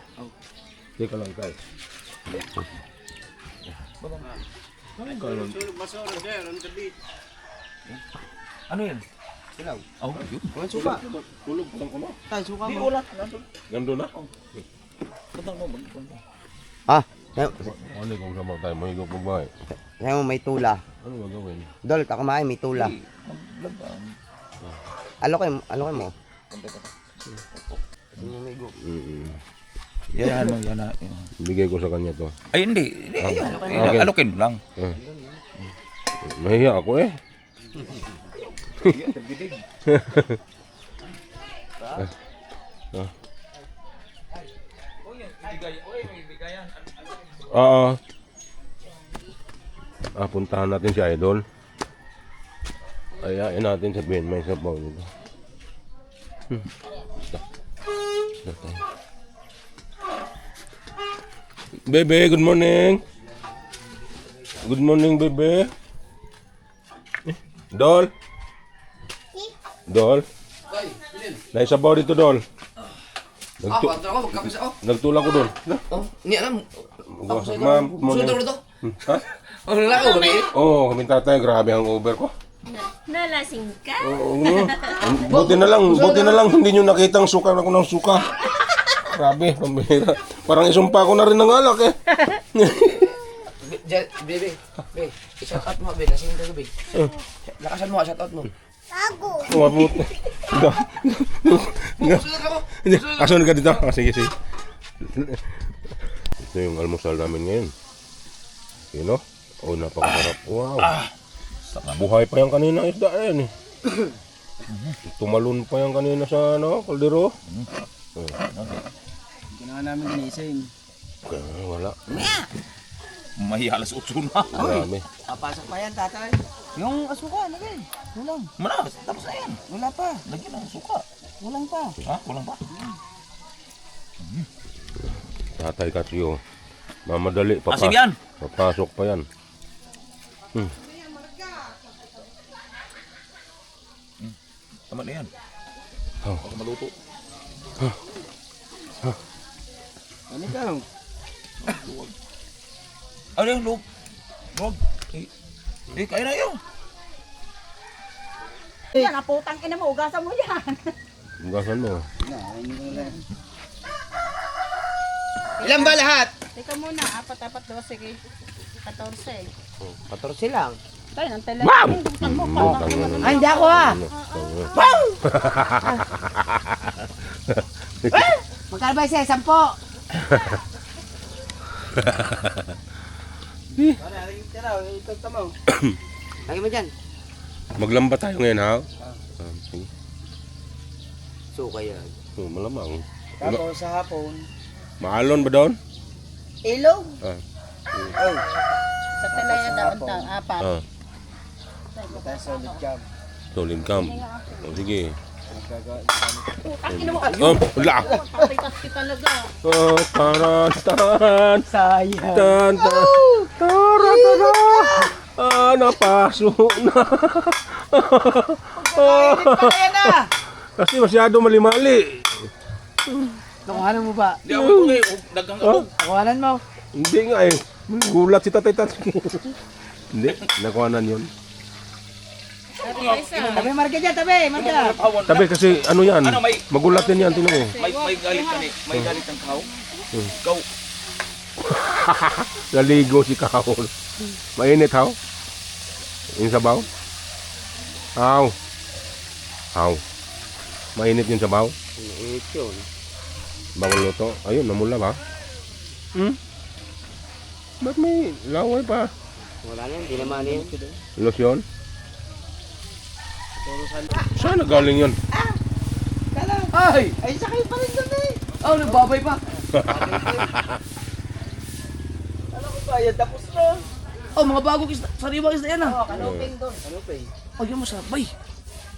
Teka lang, guys. Ano yan? Silaw. Oh, yun. Kuhan suka. Tulog pa lang ko na. Tay, suka Di mo. wala. Nandun na? Patang mo. Magpunta. Ah, Ano kung sama tayo, mahigop mo ba eh? kaya mo may tula. Ano gagawin? Dol, takumain, may tula. Mag-vlog ka. Alokin mo. Yan mo, yan na. Bigay ko sa kanya to. Ay, hindi. Okay. Alokin mo lang. Mahiya ako eh. Oo. Puntahan natin si Idol. Ayain natin sabihin may sabaw nito. Bebe, good morning. Good morning, bebe. Dol. Dol. Naisabaw dito, Dol. Nagtulak ko doon. Oh, ini alam. Ma'am, good morning. Sudah dito. Ha? Oh, lalaki ko ba? Oo, kami tatay, grabe ang Uber ko. Nalasing ka? Oo, buti na lang hindi nyo nakita ang suka ako ng suka. Grabe, pambihira. Parang isumpa ko na rin ng alak eh. Bebe, i-shout out mo, be. Lasing ka, be. Lakasan mo, shout out mo. Umabot. Asan ka dito? Sige, sige. Ito yung almusal namin ngayon. You know? Oh, napakasarap. Wow. Buhay pa yan kanina isda yan eh. Tumalon pa yan kanina sa kaldero. Hindi na namin ginising. Wala. May alas 8 na. Marami. Papasok pa yan, tatay. Yung asuka, ano ba yun? Walang. Manas, tapos na yan. Wala pa. Lagyan ng suka. Walang pa. Ha? Kulang pa? Tatay kasi oh. Mamadali. Asim yan. Papasok pa yan. Tama na yan. Oh. Baka maluto. Ano ka? Ano yung loob? Loob. Kaya na yun. Yan, aputang ina mo, ugasan mo yan. Ugasan mo. Ilan ba lahat? Teka muna, 4, 12, 14. 14 lang. Tayo, ng telepono. Buksan mo, Ay, hindi ako ah. Magkano ba isa? 10. Lagi mo dyan. Maglamba tayo ngayon ha? Sige. Suka yan. Malamang. Tapos sa hapon. Maalon ba doon? Ilog. Ah. Oh. Sa talaya daon ta, 4. Ah. Tayo solid job. Solid camp. Oh, sige. Ang ina mo, Oh, wala. pati talaga. Oh, taran. Sayang. Tan. Tara. Napaso na. Kaya na! Kasi masyado malimali. Nakuhanan mo ba? Di ako ngayon. Dagang abog. Nakuhanan mo? Hindi nga eh. Gulat si tatay. Hindi, nakuhanan yun. Tabi marka dyan, tabi, marka. Tabi kasi ano yan, magulatin yan, tingnan mo. May galit ka ni. May galit ang kahaw. Ikaw. Naligo si Kahon. Mainit haw? Yung sabaw? Haw. Haw. Mainit yung sabaw? Mainit yun. Bawal luto. Ayun, namula ba? Ba't may laway pa? Wala na, hindi naman yun. Lotion? Saan nagaling yun? Ay! Ay, sakay pa rin doon eh. Oh, nagbabay pa. Ano ko ba yan? Tapos na. Oh, mga bagong isda. Sariwang isda yan ah. Kanuping doon. Kanuping. Oh, yun masarap. Bay,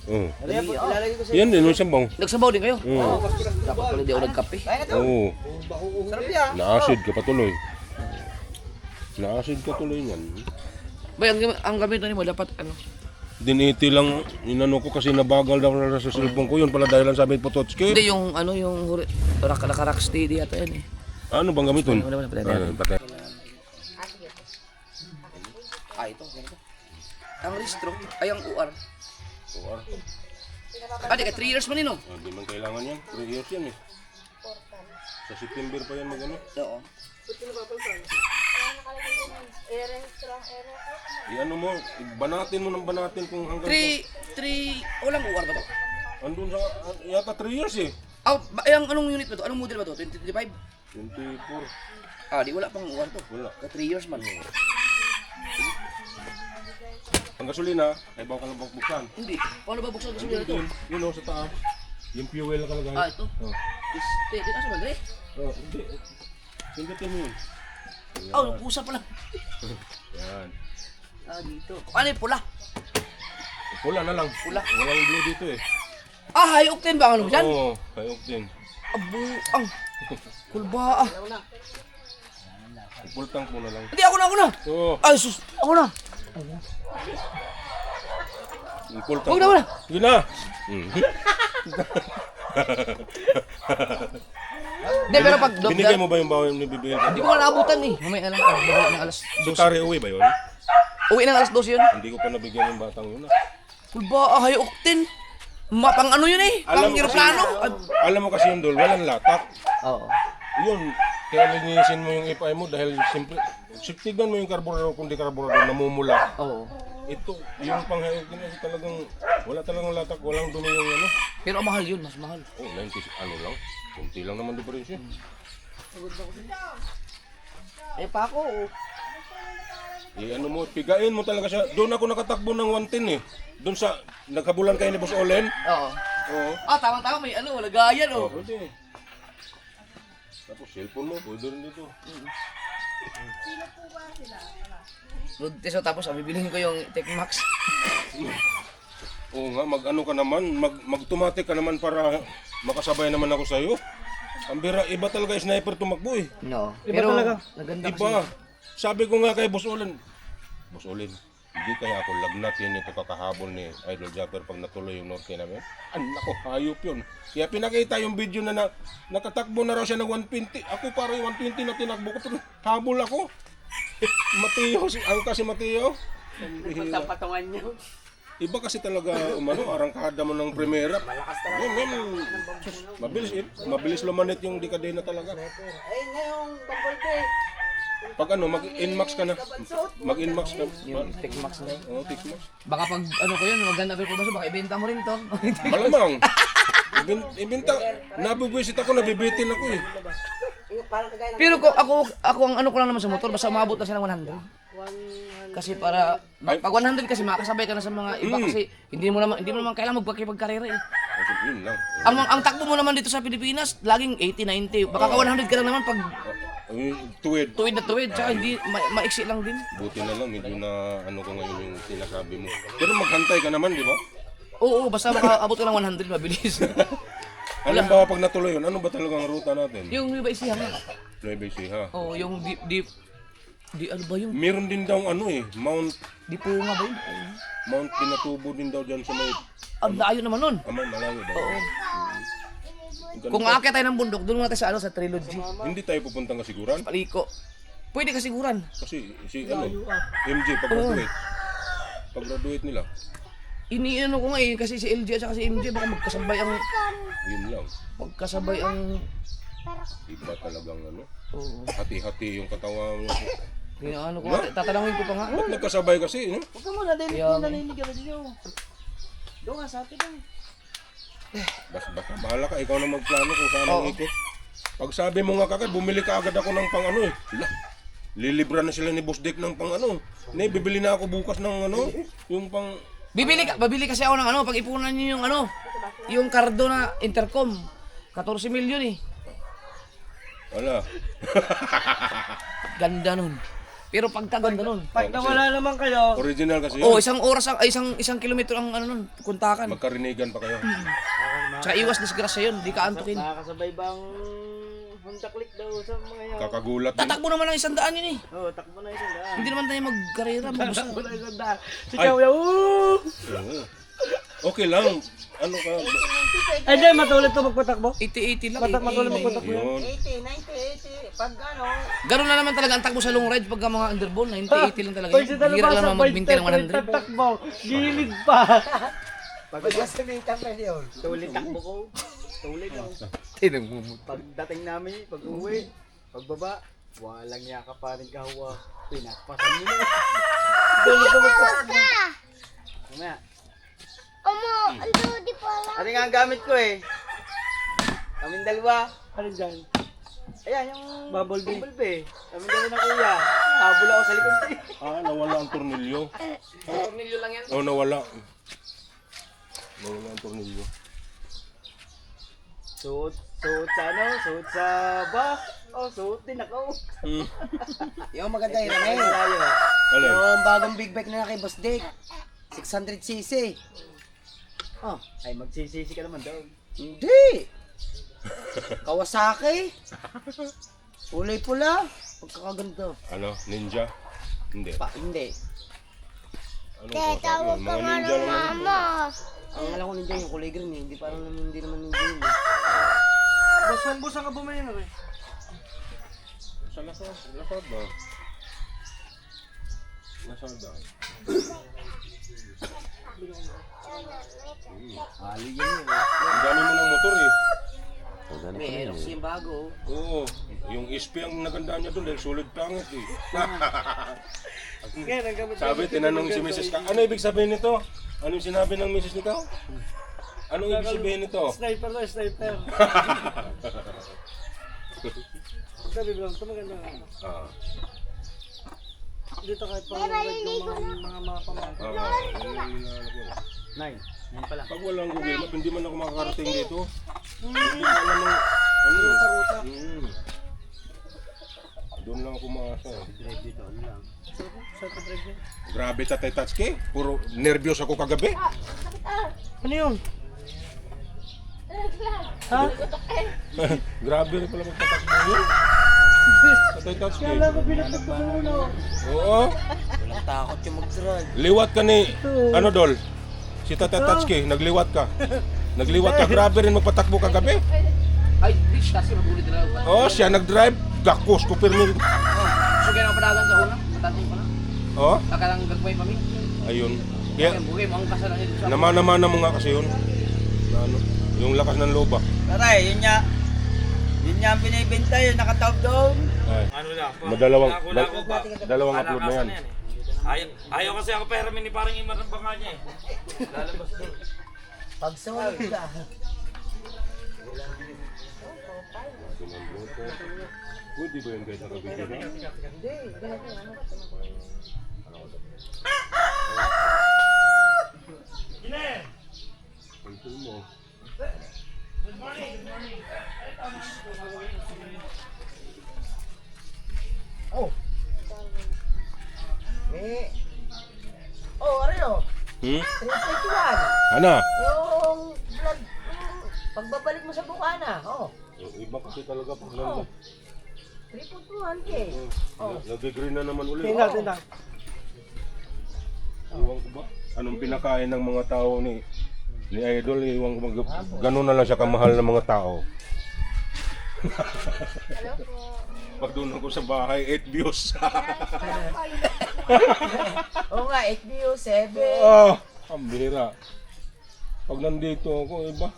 Oh. Ilalagay ko sa... Yan din, yung sabaw. nagsabaw din kayo. Oo. Dapat pala di ako nagkape. Oo. Sarap yan. Na-acid ka patuloy. Na-acid ka tuloy yan. Bay, ang gamit na mo dapat ano. Diniti lang, inano ko kasi nabagal daw na sa cellphone ko. Yun pala dahilan sabi Pototski. Hindi yung ano yung rock steady ata yan eh. Ano bang gamiton? Wala, patay. Patay. Ah, ito, ganito. Ang restro ay ang UR. Ah, di ka 3 years man yun, no? Hindi man kailangan yan. 3 years yan eh. Sa September pa yan magano. Oo. I-ano mo, banatin mo ng banatin kung hanggang... 3, walang UR ba to? Andun sa, yata 3 years eh. Ah, anong unit ba to? Anong model ba to? 2025? 24. Ah, di wala pang UR to. Wala. Ka 3 years man. Ang gasolina, ay baka ka lang buksan. Hindi. Paano ba buksan kasi nito? Yun o, sa taas. Yung fuel na kalagay. Ah, ito. Oh. Di asa ba, Dre? Oh, hindi. Pindutin mo yun. Oh, pusa pala. Yan. Ah, dito. Ano yung pula? Pula na lang. Pula. Walang blue dito eh. Ah, high octane ba ang ano dyan? Oo, kayok din. Abuang. Kulba ah. Full tank mo na lang. Hindi, ako na. Oo, Ay, sus. Ako na. yung full tank. Huwag na, wala. Sige na. Hindi, pero pag... Binigay mo ba yung bawang ni bibigyan Hindi ko? ko na naabutan eh. Mamaya lang. Babalik ng alas Si Tari uwi ba yun? Uwi ng alas 12 yun. Hindi ko pa nabigyan yung batang yun. Kulba ah, high octane. Pang ano yun eh. Pang aeroplano. Alam mo kasi yung dol, walang latak. Oo. Yun, kaya linisin mo yung ipay mo dahil simple. Tignan mo yung carburetor kung di carburetor namumula. Oo. Ito, yung panghayon kasi talagang wala talagang latak, walang dumi yung ano. Pero ang mahal yun, mas mahal. Oh, 90 ano lang. Kunti lang naman difference yun. Eh pa ako. Ano mo, pigain mo talaga siya. Doon ako nakatakbo ng 110 eh. Doon sa nagkabulan kayo ni Boss Olen. Oo. Oo. Ah, tama-tama. May ano, lagayan oh. Pwede. Tapos cellphone mo, pwede rin dito. Road test tapos bibilihin ko yung Tecmax. Oo nga, mag-ano ka naman, mag-automatic ka naman para makasabay naman ako sa'yo. Ang bira, iba talaga yung sniper tumakbo eh. No. Iba talaga. Naganda kasi. Iba. Sabi ko nga kay Boss Olen, Boss Olen, hindi kaya ako lagnat yan ito kakahabol ni Idol Japper pag natuloy yung norte namin. Nako, hayop yun. Kaya pinakita yung video na, nakatakbo na raw siya ng 120. Ako parang 120 na tinakbo ko, pero habol ako. Mateo, ang kasi Mateo. Ang patungan niyo. Iba kasi talaga, arangkada mo ng primera. Malakas talaga. Mabilis lumanit yung dekadena talaga. Ay, ngayong pagbolte. Pag mag-inmax ka na. Mag-inmax ka. Yung Tecmax na. Oo, Tecmax. Baka pag ano ko yun, maganda pero kung baka ibenta mo rin to. Malamang. Ibenta. Nabubuisit ako, nabibitin ako eh. Parang kagaya ng... Pero ako ang ano ko lang naman sa motor, basta umabot na siya ng 100. Kasi para pag 100 kasi makasabay ka na sa mga iba kasi hindi mo naman kailangan magpagkarera eh. Kasi yun lang. Ang takbo mo naman dito sa Pilipinas, laging 80, 90. Baka ka 100 ka lang naman pag Tuwid. tuwid na tuwid, tsaka hindi maiksi lang din. Buti na lang, medyo na ano ko ngayon yung sinasabi mo. Pero maghantay ka naman, di ba? Oo, basta makaabot ka ng 100 mabilis. Alam ba pag natuloy yun, ano ba talagang ruta natin? Yung Nueva Ecija nga. Nueva Ecija. Oo, yung di ano ba yung Meron din daw Mount di po nga ba yun? Pinatubo din daw dyan sa may... Ang layo naman nun. Malayo daw. Oo. Ganun Kung pa. aakyat tayo ng bundok, doon muna tayo sa Trilogy. Hindi tayo pupuntang kasiguran. Paliko. Pwede kasiguran. Kasi si MJ pag-graduate. Pag-graduate nila. iniano ko nga eh, kasi si LJ at saka si MJ, baka magkasabay ang, Yun lang. magkasabay ang, Iba talagang ano. oo. Hati-hati yung katawan mo. Ano ko, tatanungin ko pa nga. Ba't nagkasabay kasi, no? Huwag ka muna, dahil Kaya- naninig ka dito. Doon nga sa atin lang. Basta bahala ka, ikaw na magplano kung saan ang ikot. Pag sabi mo nga kagad, bumili ka agad ako ng pang ano eh. Lilibra na sila ni Boss Dick ng pang ano. Bibili na ako bukas ng ano, yung pang... Babili kasi ako ng ano, pag-ipunan niyo yung ano, yung kardo na intercom. 14 milyon eh. Wala. Ganda nun. Pero pagkaganda nun. Pag nawala naman kayo, Original kasi Oh, yun. isang oras, isang kilometro ang ano nun, kuntakan. Magkarinigan pa kayo. Tsaka iwas disgrasya yun, di ka antukin. nakakasabay bang Honda Click daw sa mga yan? Kakagulat din. Tatakbo naman ng 100 yun eh. Oo, takbo na isang daan. Hindi naman tayo magkarera, mabus Takbo na isang daan. Si Ay. Kawya, woo! Oo. Okay lang. Ano ka? Ay, di, matulad to magpatakbo. 80-80 lang Matulad eh. magpatakbo yan. Yun. 80, 90, 80. Pag ano, Ganun na naman talaga ang takbo sa long ride pagka mga underball, 90-80 lang talaga Pag yun. si Hira lang naman mag-maintain ng 100. tatakbo, gilid pa. pag gasamitan pa yun. Tuloy takbo ko. Tuloy lang. Pagdating namin, pag uwi, pagbaba, walang yakap pa rin kahawa. Pinakpasan mo na. Tulad to magpatakbo. Mamaya. ando, di pala. Ano nga ang gamit ko eh? Kaming dalawa. Ano dyan? Ayan, yung Bumblebee. Bumblebee. Kaming dalawa na kuya. Habol ako sa likod eh. Nawala ang tornilyo. Tornilyo lang yan. Oh, nawala. Nawala ang tornilyo. Suot sa ano? Suot sa ba? Oh, suot din ako. Yung maganda yun, Ramel. Tayo. Alin? Yung bagong big bike na kay Boss Dick. 600cc. Oh, Ay, magsisisi ka naman daw. hindi. Kawasaki. Kulay pula. Pagkakaganda. Ano? Ninja? Hindi. Hindi. Ano Tawag ka nga ninja ng lang. mama. Ang alam ko ninja yung kulay green eh. Hindi parang hindi naman ninja yun eh. Busang ka bumili na rin. Sa Lazada. Lazada. Ali yan yun. Ang dami mo ng motor eh. May Aerox yung bago. Oo. Yung SP ang naganda niya doon dahil solid pangit eh. Kaya nagkamit. Sabi, tinanong si Mrs. Ka, ano ibig sabihin nito? Ano yung sinabi ng Mrs. nito? Anong ibig sabihin nito? Sniper na, sniper. Sabi bro, ito maganda nga. Ah, Dito kahit pang mga pamangkin. Nine. Nine pala. pag walang Google Map, hindi man ako makakarating dito. Hindi ko alam ng ano. Doon lang ako maasa. Drive dito. Ano lang. Sniper drive niya. Grabe Tatay Tatsuki. Puro nervyos ako kagabi. Ano yun? Ha? Grabe rin pala magtatakbo yun. Tatay Tatsuki. Kala ko binatot ko sa ulo. Oo. Walang takot yung mag-drive. Liwat ka ni, ano Dol? Si Tatay Tatsuki, nagliwat ka. Nagliwat ka, grabe rin magpatakbo kagabi. Ay, bitch, kasi magulit na lang. Oh, siya nag-drive. Gakos, kupir ni. So, kaya napadagan sa una, matatong ka na. Oh, Kakalang gagawin pa mi. ayun. Kaya, Bugay mo ang kasalan nito sa... naman mo nga kasi yun. Na ano, yung lakas ng loba. Taray, yun nga. Yun nga ang binibenta yun. Nakatawag doon. Ay, Ano na? dalawang upload na yan. Ayaw kasi ako peramin ni parang Imar ng banga niya eh. Lalabas doon. Pag sumunod ka. Pwede ba yun guys sa kabigyan? Control mo. Eh. Oh, ano yun? 321. Ana? Yung vlog. Pagbabalik mo sa Bukana. Oh. Yung iba kasi talaga pag lang. 321K. Nag-green na naman ulit. Tingnan, tingnan. Iwan ko ba? Anong pinakain ng mga tao ni Idol? Iwan ko ganun na lang siya kamahal ng mga tao. Pag doon ako sa bahay, 8 views. Oo nga, 8 views, 7. Oh, Pambihira. Pag nandito ako, iba.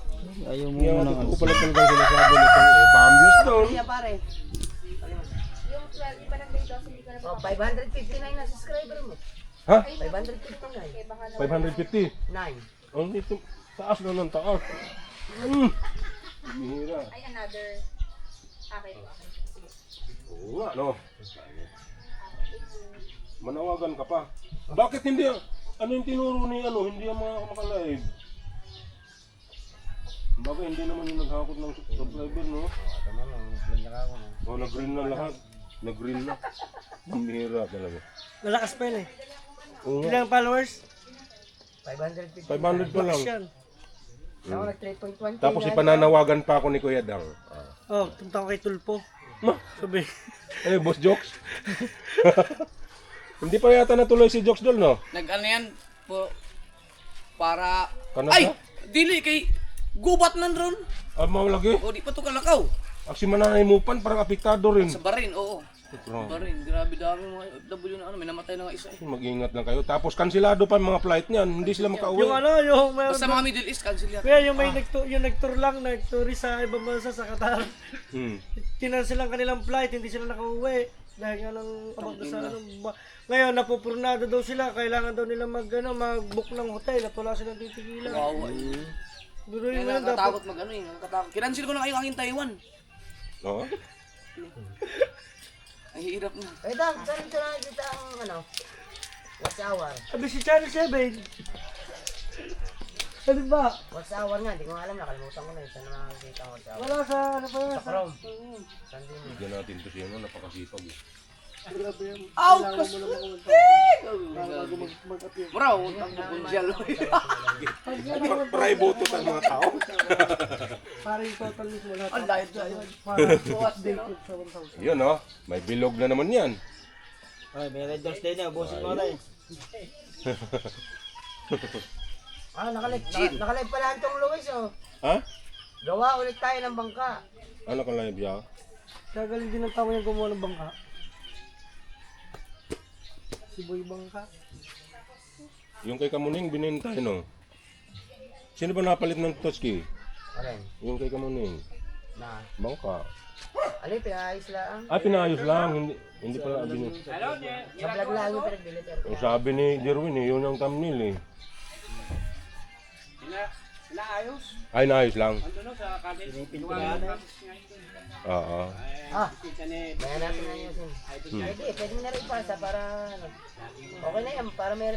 Ayaw mo Kaya muna totoo pala talagang sinasabi nitong Bambius doon. Kaya pare. Yung 12, iba ng date hindi ko na Oh, 559 na subscriber mo. Ha? 559. 550? 9. Ang dito, taas na ng taas. Bihira. Ay, another. Okay po. Oo nga, no? Manawagan ka pa. Bakit hindi, ano yung tinuro ni, hindi ang mga makalive? Bakit hindi naman yung naghakot ng subscriber, no? Oh, nag-green na lahat. Nag-green na. Bihira talaga. Malakas pa yun eh. Oo nga, Ilang followers? 550. 500 pa lang. Yan. Ako nag 3.1. Tapos ipananawagan pa ako ni Kuya Dang. Oh, punta ko kay Tulpo. Sabi. Eh, Boss Jokes? Hindi pa yata natuloy si Jokes doon, no? Nag-ano yan po, para... Kanada? Ay! Dili kay gubat nan ron. Ah, mau lagi? O di pa to kalakaw. Aksi mananay mo pan, parang apektado rin. Sa barin, oo. Grabe. Barin, grabe dami mga OFW na ano, may namatay na nga isa eh. Mag-ingat lang kayo. Tapos kansilado pa yung mga flight niyan. Hindi sila makauwi. Yung ano, yung may... Basta mga Middle East, cancel yan. Kaya yung may yung nag-tour lang, nag-tourist sa ibang bansa sa Qatar. Tinansel lang kanilang flight, hindi sila nakauwi. Dahil nga ng abang sa ano. Ngayon, napupurnado daw sila. Kailangan daw nila mag-book ng hotel at wala silang titigilan. Kawawa eh. Pero Kaya yun dapat. nakakatakot mag-ano eh, nakakatakot. Kinancel ko na kayo ang Taiwan. Oo. Ang hirap na. Eh, Dam, saan ito nakikita ang ano? Watch hour. Sabi si Channel 7. Ano ba? Watch hour nga, hindi ko alam, nakalimutan ko na yun. Saan na nakikita ang watch hour? Wala sa ano pa yan. Sa Chrome. Saan din yun? Bigyan natin to siya, no? Napakasipag. Eh. Aw, bro, utang na punsyal. Pray boto sa mga tao. Para yung total mismo lahat. Ang layo tayo. Para update yun sa 1,000. Yun, no? May bilog na naman yan. Ay, may Red Doors din na. Busin mo tayo. Ah, nakalive pala itong Luis, oh. Ha? Gawa ulit tayo ng bangka. Ano ka live ya? Gagaling din ang tao yung gumawa ng bangka. Si Boy Bangka. Yung kay Kamuning, binenta, no? Sino ba napalit ng Toski? Alin? Yung kay Kamuning. Na. Bangka. Alin, pinayos lang. Ah, pinayos lang. Hindi pala binili. Nablag lang yung pinagbili. Ang sabi ni Jerwin, yun ang thumbnail, eh. Ay, naayos lang. Oo. Ah, bayan natin na yun. Pwede mo na rin pasa para ano. Okay na yan, para meron.